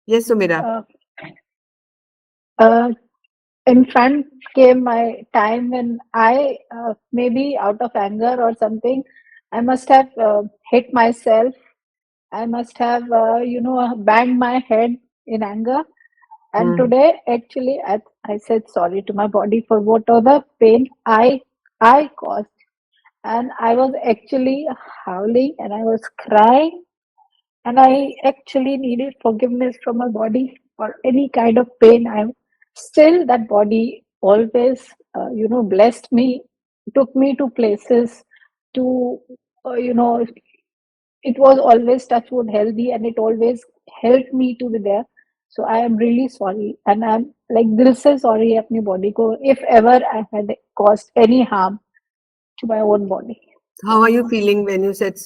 Yes, Sumira. Uh, uh, in front came my time when I, maybe out of anger or something, I must have hit myself. I must have, banged my head in anger. And Hmm. today, actually, I said sorry to my body for whatever pain I caused. And I was actually howling and I was crying, and I actually needed forgiveness from my body for any kind of pain. I'm still that body always, blessed me, took me to places to, you know, it was always touchwood healthy, and it always helped me to be there. So I am really sorry, and I'm like dil se sorry अपनी body को if ever I had caused any harm to my own body. How are you feeling when you said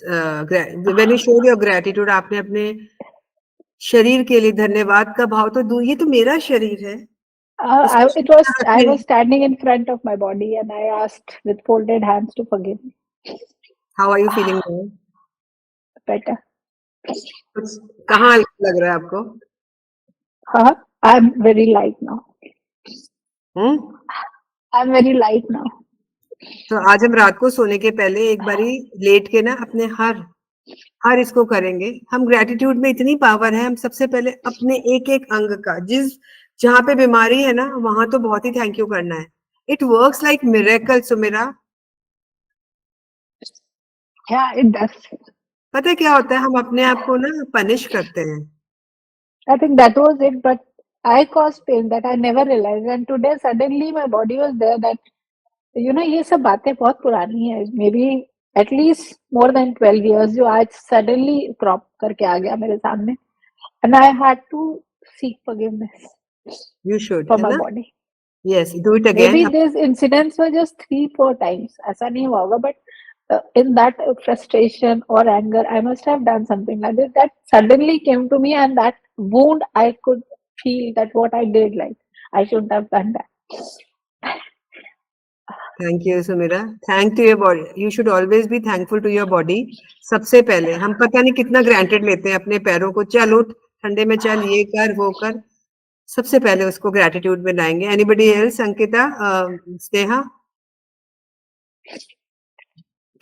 when you showed your gratitude? आपने अपने शरीर के लिए धन्यवाद का भाव तो ये तो मेरा शरीर है, It स्पेशली was, I आपने। was standing in front of my body and I asked with folded hands to forgive me. How are you feeling now? Better. कुछ कहाँ लग रहा है आपको? I'm very light now. Hmm. I'm very light now. तो आज हम रात को सोने के पहले एक बारी लेट के ना अपने हर हर इसको करेंगे। हम ग्रेटिट्यूड में इतनी पावर है, हम सबसे पहले अपने एक एक अंग का, जहाँ पे बीमारी है ना वहां तो बहुत ही थैंक यू करना है। It works like miracle Sumira. Yeah, it does. पता है क्या होता है, हम अपने आप को ना पनिश करते हैं। I think that was it, but I caused pain that I never realized. And today, suddenly, my body was there that, ये सब बातें बहुत पुरानी है. Maybe at least more than 12 years, जो आज suddenly crop करके आ गया मेरे सामने. And I had to seek forgiveness you should, for है my ना? body. Yes, do it Maybe again. these incidents were just 3-4 times. ऐसा नहीं हुआ होगा, but in that frustration or anger, I must have done something like this that suddenly came to me, and that wound I could feel that what I did, like I shouldn't have done that. Thank you Sumira. Thank to your body, you should always be thankful to your body. सबसे पहले हम पता नहीं कितना granted लेते हैं अपने पैरों को, चल उठ ठंडे में, चल ये कर वो कर। सबसे पहले उसको ग्रेटिट्यूड में लाएंगे। Anybody else? अंकिता, स्नेहा,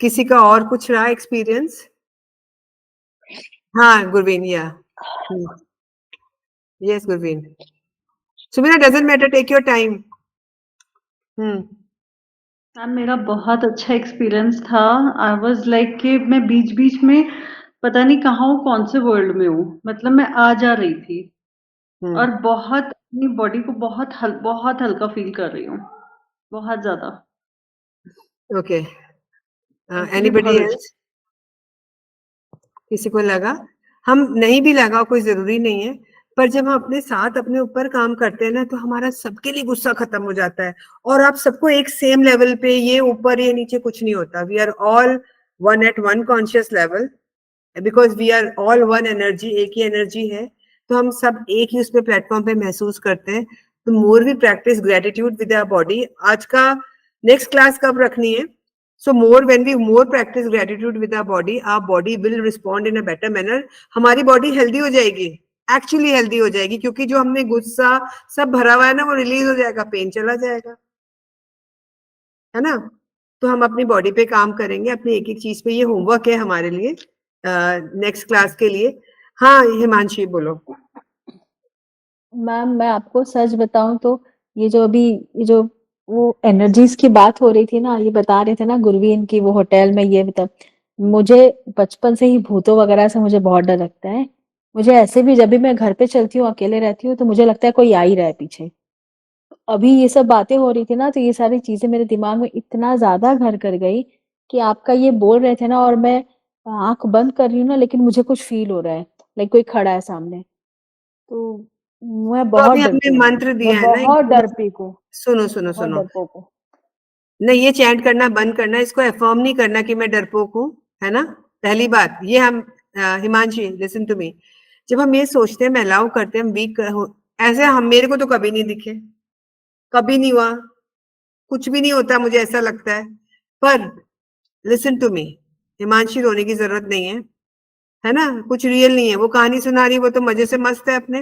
किसी का और कुछ रहा एक्सपीरियंस? हाँ गुरवीन, या yes Gurveen. Sumira, doesn't matter, take your time. Ma'am मेरा बहुत अच्छा एक्सपीरियंस था। आई वाज लाइक कि मैं बीच बीच में पता नहीं कहाँ हूँ, कौन से वर्ल्ड में हूँ, मतलब मैं आ जा रही थी और बहुत अपनी बॉडी को बहुत हल्का फील कर रही हूँ, बहुत ज्यादा। ओके, एक्चुअली एनीबडी बहुत अच्छा। एल्स? किसी को लगा? हम नहीं भी लगा कोई जरूरी नहीं है, पर जब हम अपने साथ अपने ऊपर काम करते हैं ना तो हमारा सबके लिए गुस्सा खत्म हो जाता है। और आप सबको एक सेम लेवल पे, ये ऊपर ये नीचे कुछ नहीं होता। We are all one at one conscious level, because we are all one energy, एक ही एनर्जी है। तो हम सब एक ही उस पे प्लेटफॉर्म पे महसूस करते हैं। तो more we practice gratitude with our body. आज का नेक्स्ट क्लास कब रखनी है? So when we more practice gratitude with our body will respond in a better manner. हमारी body healthy हो जाएगी, actually healthy हो जाएगी, क्योंकि जो हमने गुस्सा सब भरा हुआ है ना वो रिलीज हो जाएगा, पेन चला जाएगा, है ना? तो हम अपनी बॉडी पे काम करेंगे, अपनी एक एक चीज पे। ये होमवर्क है हमारे लिए नेक्स्ट क्लास के लिए। हाँ हिमांशी, बोलो। मैम मैं आपको सच बताऊं तो ये जो वो एनर्जीज की बात हो रही थी ना, ये बता रहे थे ना गुरवीन की वो होटल में, ये बता, मुझे बचपन से ही भूतों वगैरह से मुझे बहुत डर लगता है। मुझे ऐसे भी जब भी मैं घर पे चलती हूँ, अकेले रहती हूँ, तो मुझे लगता है कोई आ ही रहा है पीछे। अभी ये सब बातें हो रही थी ना, तो ये सारी चीजें मेरे दिमाग में इतना ज्यादा घर कर गई कि आपका ये बोल रहे थे ना, और मैं आंख बंद कर रही हूँ ना, लेकिन मुझे कुछ फील हो रहा है, लाइक कोई खड़ा है सामने। तो मैं तो बहुत अभी हमने डरती हूँ मैम, मंत्र मैं दिया है ना, बहुत डरपीक हूँ, सुनो सुनो बहुत सुनो। डरपोक हूँ। नहीं, ये चैंट करना बंद करना, इसको अफर्म नहीं करना कि मैं डरपोक हूँ, है ना? पहली बात ये हम हिमांशी लिसन टू मी, जब हम ये सोचते हैं, मैं अलाउ करते हैं हम वीक ऐसे, हम मेरे को तो कभी नहीं दिखे, कभी नहीं हुआ, कुछ भी नहीं होता, मुझे ऐसा लगता है। पर लिसन टू मी, हिमांशी रोने की जरूरत नहीं है ना? कुछ रियल नहीं है। वो कहानी सुना रही है, वो तो मजे से मस्त है अपने,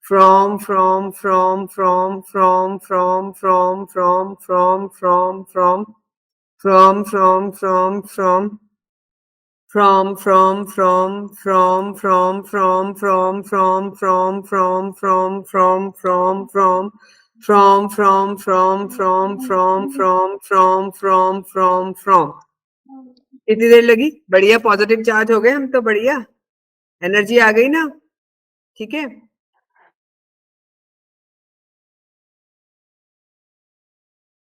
from कितनी देर लगी? बढ़िया, पॉजिटिव चार्ज हो गए हम तो, बढ़िया एनर्जी आ गई ना, ठीक है।